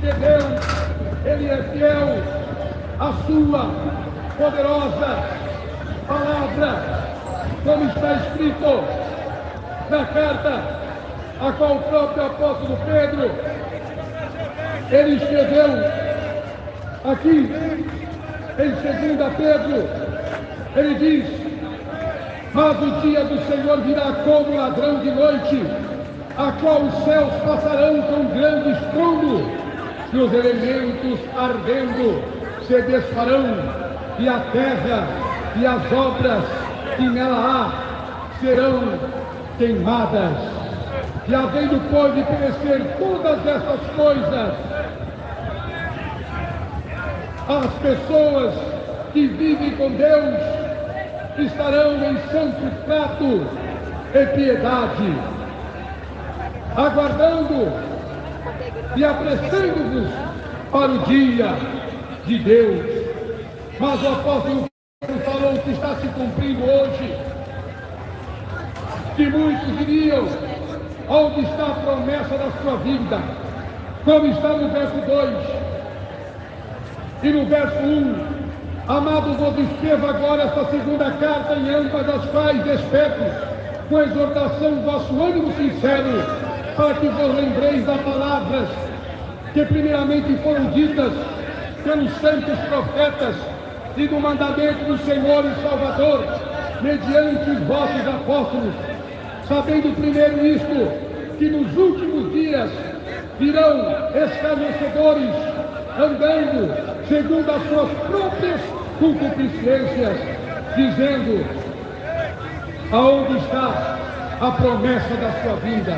porque Deus, Ele é fiel à sua poderosa palavra, como está escrito na carta a qual o próprio apóstolo Pedro, ele escreveu aqui em 2 Pedro, ele diz: mas o dia do Senhor virá como ladrão de noite, a qual os céus passarão com grande estrondo, e os elementos ardendo se desfarão, e a terra e as obras que nela há serão queimadas. E havendo, pois, de perecer todas essas coisas, as pessoas que vivem com Deus estarão em santo trato e piedade, aguardando e apressando-vos para o dia de Deus. Mas o apóstolo Pedro falou que está se cumprindo hoje, que muitos diriam: onde está a promessa da sua vida? Como está no verso 2 e no verso 1. Amados, vos escrevo agora esta segunda carta, em ambas as quais desperto com exortação o vosso ânimo sincero, para que vos lembreis das palavras que primeiramente foram ditas pelos santos profetas e do mandamento do Senhor e Salvador, mediante os vossos apóstolos, sabendo primeiro isto, que nos últimos dias virão escarnecedores, andando segundo as suas próprias concupiscências, dizendo: aonde está a promessa da sua vida?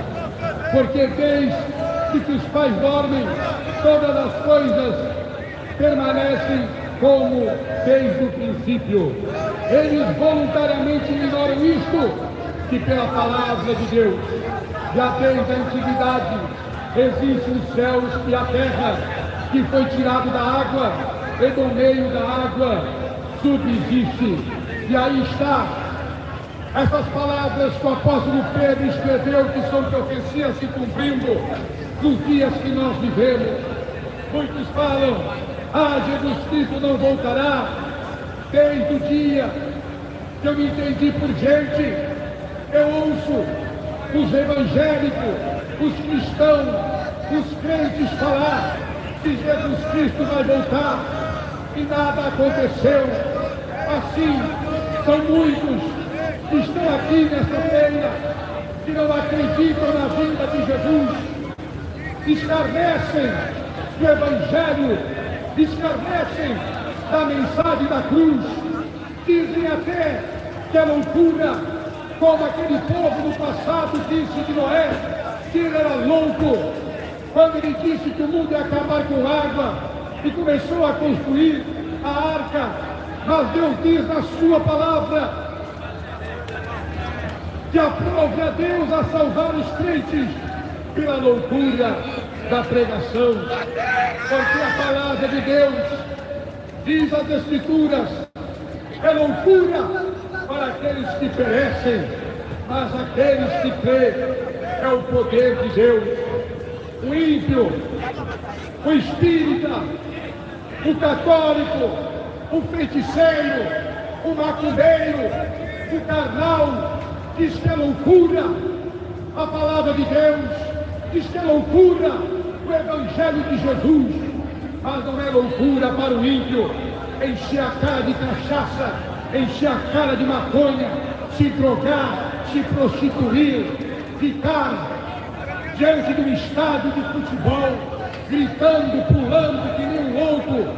Porque desde que os pais dormem, todas as coisas permanecem como desde o princípio. Eles voluntariamente ignoram isto, que pela palavra de Deus, já desde a antiguidade, existem os céus e a terra, que foi tirado da água, e do meio da água subsiste. E aí está, essas palavras que o apóstolo Pedro escreveu, que são profecias se cumprindo nos dias que nós vivemos. Muitos falam: Jesus Cristo não voltará. Desde o dia que eu me entendi por gente, eu ouço os evangélicos, os cristãos, os crentes falar que Jesus Cristo vai voltar, e nada aconteceu. Assim, são muitos que estão aqui nesta feira, que não acreditam na vinda de Jesus, escarnecem do Evangelho, escarnecem da mensagem da cruz, dizem até que é loucura, como aquele povo do passado disse de Noé, que ele era louco, quando ele disse que o mundo ia acabar com água e começou a construir a arca. Mas Deus diz na sua palavra que aprove a Deus a salvar os crentes pela loucura da pregação, porque a palavra de Deus diz as Escrituras: é loucura para aqueles que perecem, mas aqueles que crêem é o poder de Deus. O ímpio, o espírita, o católico, o feiticeiro, o macumbeiro, o carnal, diz que é loucura a palavra de Deus, diz que é loucura o Evangelho de Jesus, mas não é loucura para o ímpio encher a cara de cachaça, encher a cara de maconha, se drogar, se prostituir, ficar diante do estádio de futebol, gritando, pulando que nem um louco,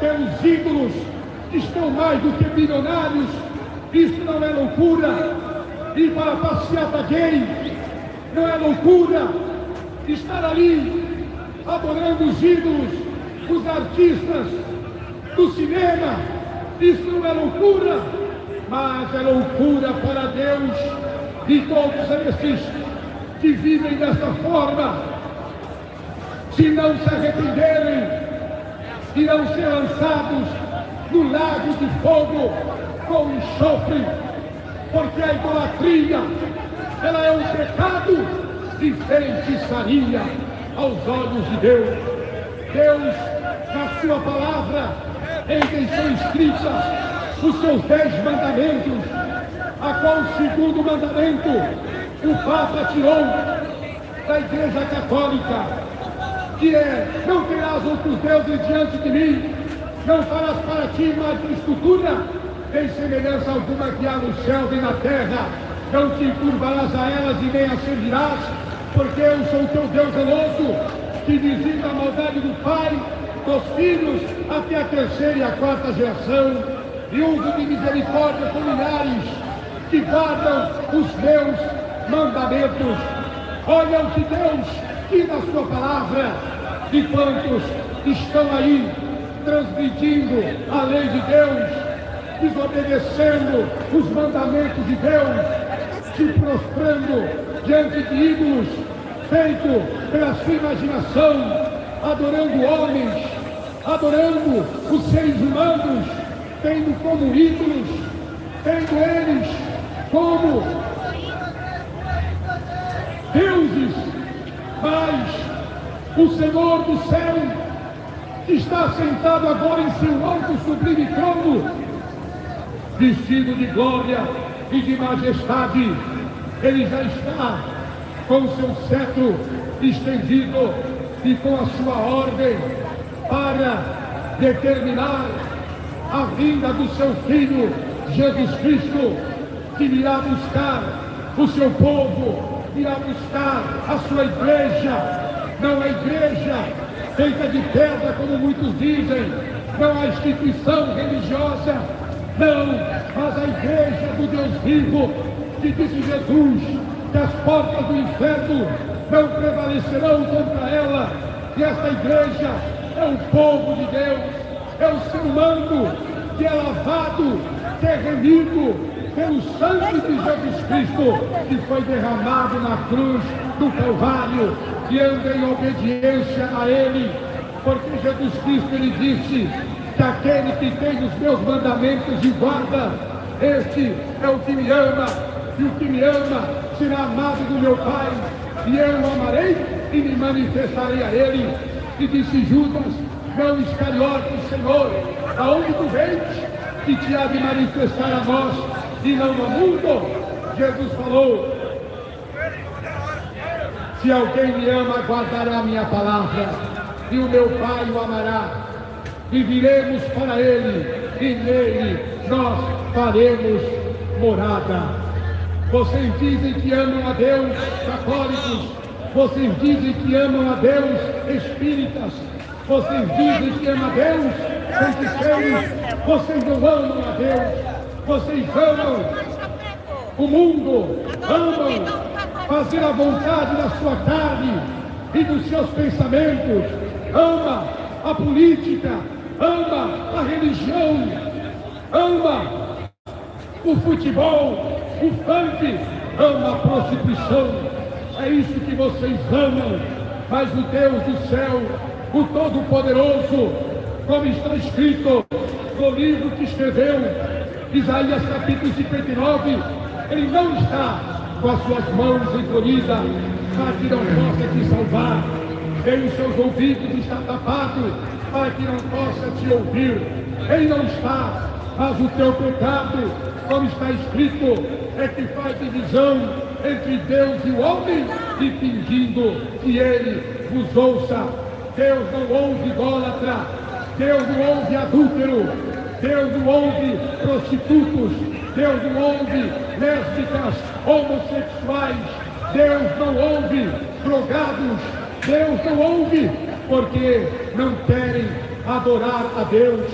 pelos ídolos que estão mais do que bilionários. Isso não é loucura. Ir para a passeata gay não é loucura. Estar ali adorando os ídolos, os artistas do cinema, isso não é loucura, mas é loucura para Deus. E todos esses que vivem dessa forma, se não se arrependerem, irão ser lançados no lago de fogo com enxofre, porque a idolatria, ela é um pecado de feitiçaria aos olhos de Deus. Deus, na sua palavra, ele deixou escrita os seus 10 mandamentos, a qual o segundo mandamento o Papa tirou da Igreja Católica, que é: não terás outros deuses diante de mim, não farás para ti mais escultura, nem semelhança alguma que há no céu e na terra, não te curvarás a elas e nem as servirás, porque eu sou o teu Deus zeloso, que visita a maldade do pai, dos filhos, até a terceira e a quarta geração, e uso de misericórdia com milhares que guardam os meus mandamentos. Olha o que Deus diz na sua palavra, de quantos estão aí transgredindo a lei de Deus, desobedecendo os mandamentos de Deus, se prostrando diante de ídolos feitos pela sua imaginação, adorando homens, adorando os seres humanos, tendo como ídolos, tendo eles como deuses. Mas o Senhor do céu, que está sentado agora em seu alto sublime trono, vestido de glória e de majestade, ele já está com o seu cetro estendido e com a sua ordem para determinar a vinda do seu Filho Jesus Cristo, que virá buscar o seu povo, irá buscar a sua igreja, não a igreja feita de pedra, como muitos dizem, não a instituição religiosa, não, mas a igreja do Deus vivo, que disse Jesus, que as portas do inferno não prevalecerão contra ela, e esta igreja é o povo de Deus, é o ser humano que é lavado, que é remido pelo sangue de Jesus Cristo, que foi derramado na cruz do Calvário, e anda em obediência a Ele, porque Jesus Cristo, Ele disse que aquele que tem os meus mandamentos e guarda, este é o que me ama, e o que me ama será amado do meu Pai, e eu o amarei e me manifestarei a Ele. E disse Judas, não Iscariote, Senhor, aonde tu vens que te há de manifestar a nós e não ao mundo? Jesus falou: se alguém me ama, guardará a minha palavra, e o meu Pai o amará, e viremos para Ele, e nele nós faremos morada. Vocês dizem que amam a Deus, católicos, vocês dizem que amam a Deus, espíritas, vocês dizem que amam a Deus, feiticeiros, vocês não amam a Deus, vocês amam o mundo, amam fazer a vontade da sua carne e dos seus pensamentos, ama a política, ama a religião, ama o futebol, o funk, ama a prostituição. É isso que vocês amam. Mas o Deus do céu, o Todo-Poderoso, como está escrito no livro que escreveu, Isaías capítulo 59, ele não está com as suas mãos encolhidas para que não possa te salvar, nem os seus ouvidos estão tapados para que não possa te ouvir. Ele não está, mas o teu pecado, como está escrito, é que faz divisão entre Deus e o homem, e fingindo que ele vos ouça. Deus não ouve idólatra, Deus não ouve adúltero, Deus não ouve prostitutos, Deus não ouve lésbicas, homossexuais, Deus não ouve drogados, Deus não ouve, porque não querem adorar a Deus.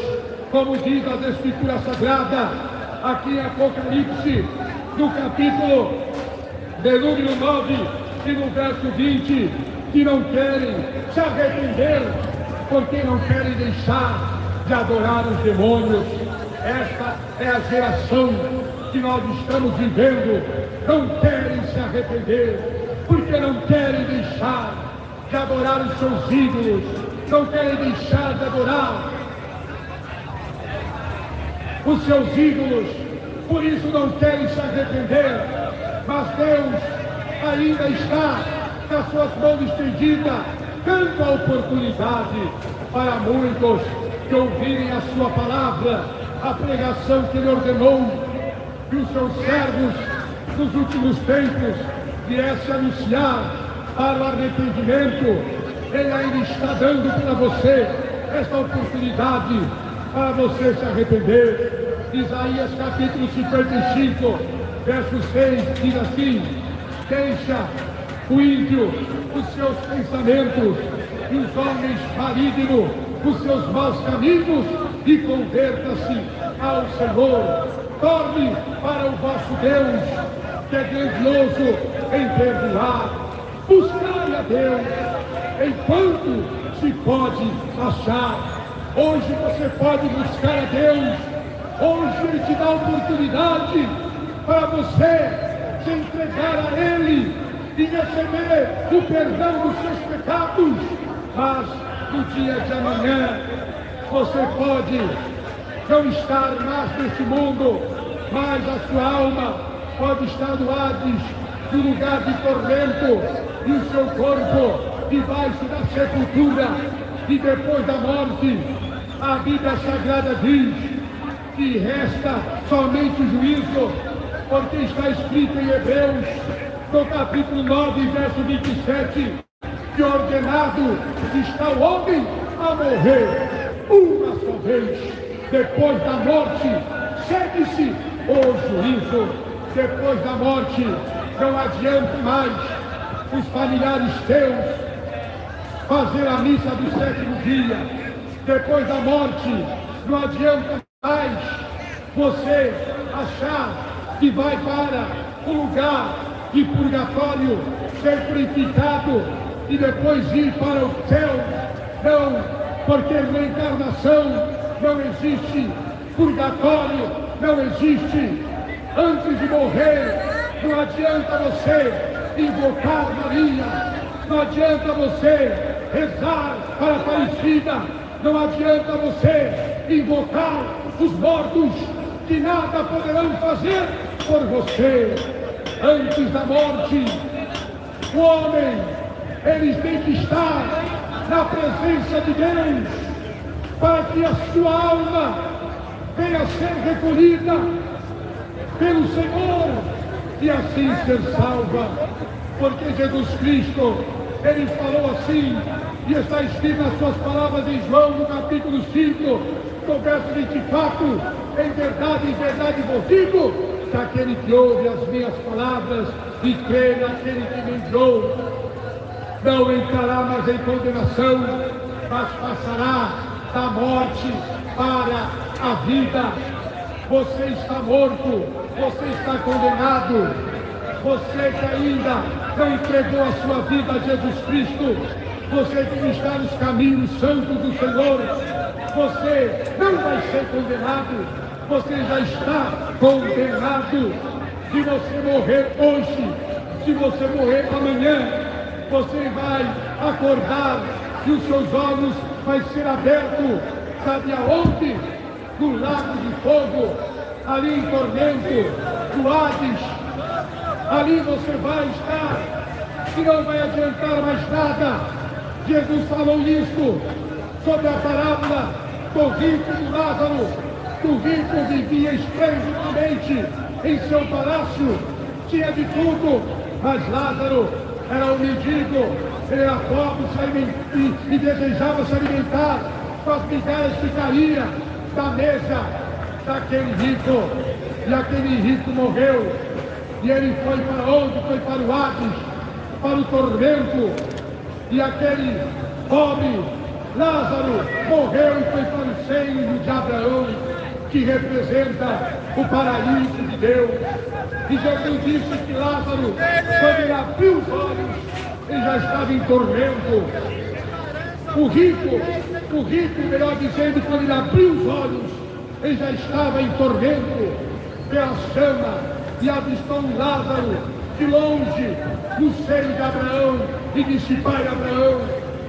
Como diz a Escritura Sagrada, aqui em Apocalipse, no capítulo de número 9 e no verso 20, que não querem se arrepender, porque não querem deixar de adorar os demônios. Esta é a geração que nós estamos vivendo. Não querem se arrepender, porque não querem deixar de adorar os seus ídolos, não querem deixar de adorar os seus ídolos, por isso não querem se arrepender. Mas Deus ainda está com as suas mãos estendidas dando a oportunidade para muitos que ouvirem a sua palavra, a pregação que ele ordenou, que os seus servos nos últimos tempos viessem anunciar para o arrependimento. Ele ainda está dando para você esta oportunidade para você se arrepender. Isaías capítulo 55, verso 6, diz assim: deixa o ímpio os seus pensamentos e os homens malignos os seus maus caminhos e converta-se ao Senhor. Torne para o vosso Deus, que é grandioso em perdoar. Buscai a Deus enquanto se pode achar. Hoje você pode buscar a Deus. Hoje Ele te dá a oportunidade para você se entregar a Ele e receber o perdão dos seus pecados. Mas no dia de amanhã você pode não estar mais nesse mundo, mas a sua alma pode estar no Hades, no lugar de tormento, e o seu corpo debaixo da sepultura. E depois da morte, a Bíblia Sagrada diz que resta somente o juízo, porque está escrito em Hebreus, no capítulo 9, verso 27, que ordenado está o homem a morrer uma só vez. Depois da morte, segue-se o juízo. Depois da morte, não adianta mais os familiares teus fazer a missa do sétimo dia. Depois da morte, não adianta mais você achar que vai para um lugar de purgatório, ser purificado e depois ir para o céu. Não, porque reencarnação não existe, purgatório não existe. Antes de morrer, não adianta você invocar Maria, não adianta você rezar para a Aparecida, não adianta você invocar os mortos, que nada poderão fazer por você. Antes da morte, o homem, ele tem que estar na presença de Deus, para que a sua alma venha a ser recolhida pelo Senhor e assim ser salva. Porque Jesus Cristo, ele falou assim, e está escrito nas suas palavras em João, no capítulo 5, no verso 24: em verdade vos digo, que aquele que ouve as minhas palavras e crê naquele que me enviou, não entrará mais em condenação, mas passará da morte para a vida. Você está morto, você está condenado. Você que ainda não entregou a sua vida a Jesus Cristo, você que está nos caminhos santos do Senhor, você não vai ser condenado, você já está condenado. Se você morrer hoje, se você morrer amanhã, você vai acordar e os seus olhos vai ser abertos, sabe aonde? No lago de fogo, ali em tormento, no Hades. Ali você vai estar e não vai adiantar mais nada. Jesus falou isso sobre a parábola do rico e do Lázaro. O rico vivia esplendidamente em seu palácio, tinha de tudo, mas Lázaro era um mendigo, ele era pobre e desejava se alimentar com as migalhas que caía da mesa daquele rico. E aquele rico morreu. E ele foi para onde? Foi para o Hades, para o tormento. E aquele pobre Lázaro morreu e foi para o seio de Abraão, que representa o paraíso de Deus. E Jesus disse que Lázaro, quando ele abriu os olhos, ele já estava em tormento. O rico, melhor dizendo, quando ele abriu os olhos, ele já estava em tormento pela chama. E avistou um Lázaro de longe, no seio de Abraão, e disse: Pai Abraão,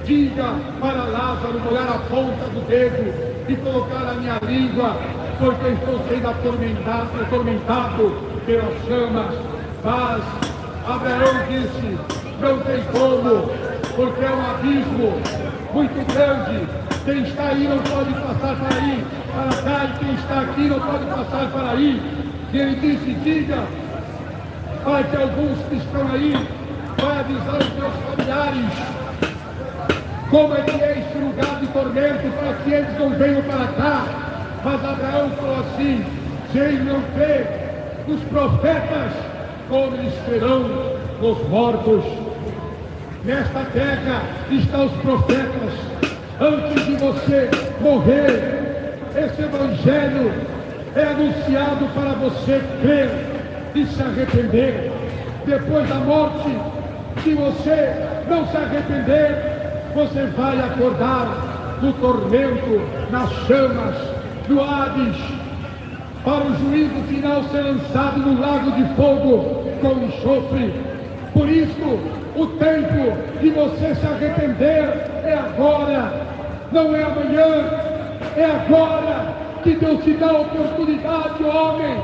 diga para Lázaro molhar a ponta do dedo e colocar a minha língua, porque estou sendo atormentado pelas chamas. Mas Abraão disse: não tem como, porque é um abismo muito grande. Quem está aí não pode passar para aí, para cá, e quem está aqui não pode passar para aí. E ele disse, diga para que alguns que estão aí, vai avisar os seus familiares como é que é este lugar de tormento, para que eles não venham para cá. Mas Abraão falou assim, se eles não crê nos profetas, como eles serão nos mortos. Nesta terra estão os profetas. Antes de você morrer, esse evangelho é anunciado para você crer e se arrepender. Depois da morte, se você não se arrepender, você vai acordar no tormento, nas chamas, no Hades, para o juízo final ser lançado no lago de fogo com enxofre. Por isso, o tempo de você se arrepender é agora, não é amanhã, é agora que Deus te dá a oportunidade, homem,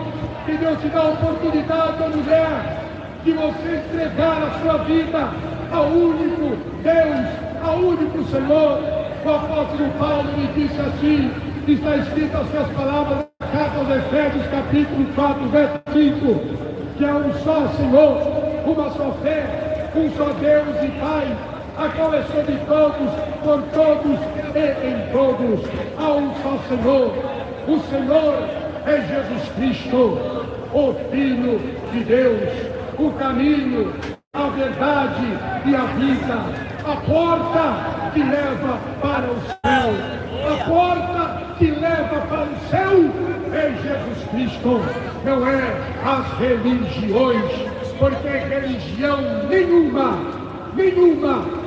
que Deus te dá a oportunidade, mulher, de você entregar a sua vida ao único Deus, ao único Senhor. O apóstolo Paulo me disse assim, está escrito as suas palavras na carta aos Efésios, capítulo 4, verso 5, que há um só Senhor, uma só fé, um só Deus e Pai, a qual é sobre todos, por todos e em todos. Há um só Senhor. O Senhor é Jesus Cristo, o Filho de Deus, o caminho, a verdade e a vida, a porta que leva para o céu, a porta que leva para o céu é Jesus Cristo, não é as religiões, porque religião nenhuma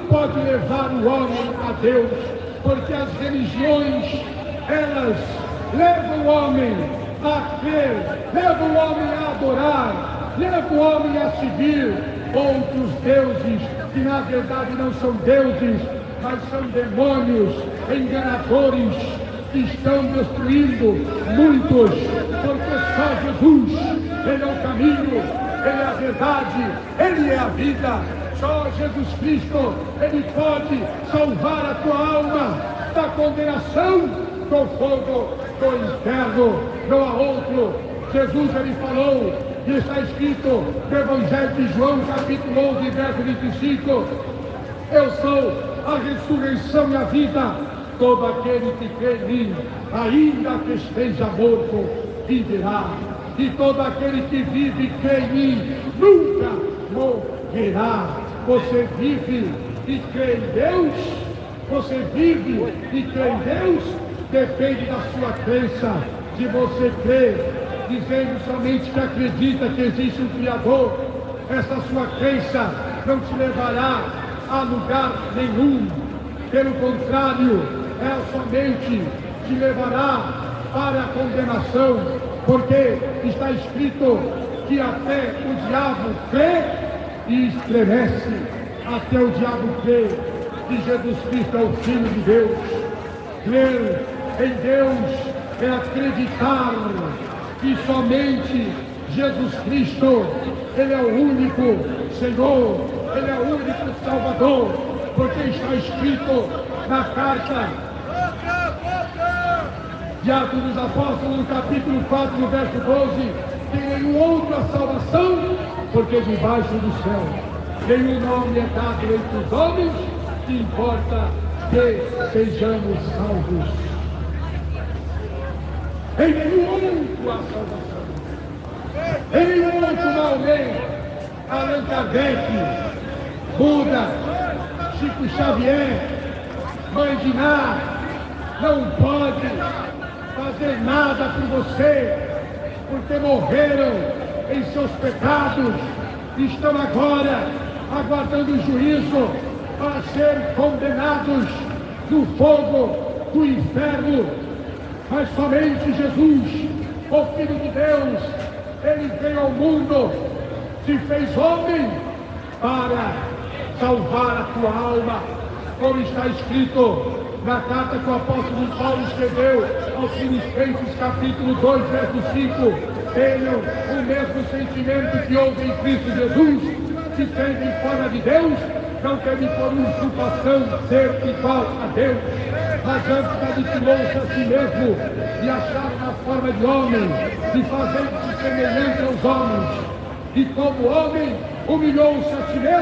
pode levar o homem a Deus, porque as religiões, elas levam o homem a crer, levam o homem a adorar, levam o homem a seguir outros deuses, que na verdade não são deuses, mas são demônios enganadores, que estão destruindo muitos, porque só Jesus, Ele é o caminho, Ele é a verdade, Ele é a vida. Só Jesus Cristo, Ele pode salvar a tua alma da condenação, do fogo, do inferno. Não há outro. Jesus, Ele falou, e está escrito no Evangelho de João, capítulo 11, verso 25, eu sou a ressurreição e a vida. Todo aquele que crê em mim, ainda que esteja morto, viverá. E todo aquele que vive e crê em mim, nunca morrerá. Você vive e crê em Deus? Você vive e crê em Deus? Depende da sua crença. Se você crê, dizendo somente que acredita que existe um Criador, essa sua crença não te levará a lugar nenhum. Pelo contrário, ela somente te levará para a condenação, porque está escrito que até o diabo crê e estremece. Até o diabo crê que Jesus Cristo é o Filho de Deus. Crer em Deus é acreditar que somente Jesus Cristo, Ele é o único Senhor, Ele é o único Salvador, porque está escrito na carta de Atos dos Apóstolos, no capítulo 4, no verso 12, que nenhum outro a salvação, porque debaixo do céu nenhum nome é dado entre os homens, que importa que sejamos salvos. Em nenhum outro há salvação. Em nenhum outro Maomé, Allan Kardec, Buda, Chico Xavier, Mãe de Ná, não pode fazer nada por você, porque morreram em seus pecados, e estão agora aguardando o juízo para serem condenados no fogo do inferno. Mas somente Jesus, o Filho de Deus, Ele veio ao mundo, se fez homem para salvar a tua alma, como está escrito na carta que o apóstolo Paulo escreveu aos Filipenses, capítulo 2, verso 5. Tenham o mesmo sentimento que houve em Cristo Jesus, que tendo em forma de Deus, não teve por usurpação ser igual a Deus, mas antes aniquilou-se a si mesmo e achar na forma de homem, e fazendo-se semelhante aos homens, e como homem humilhou-se a si mesmo.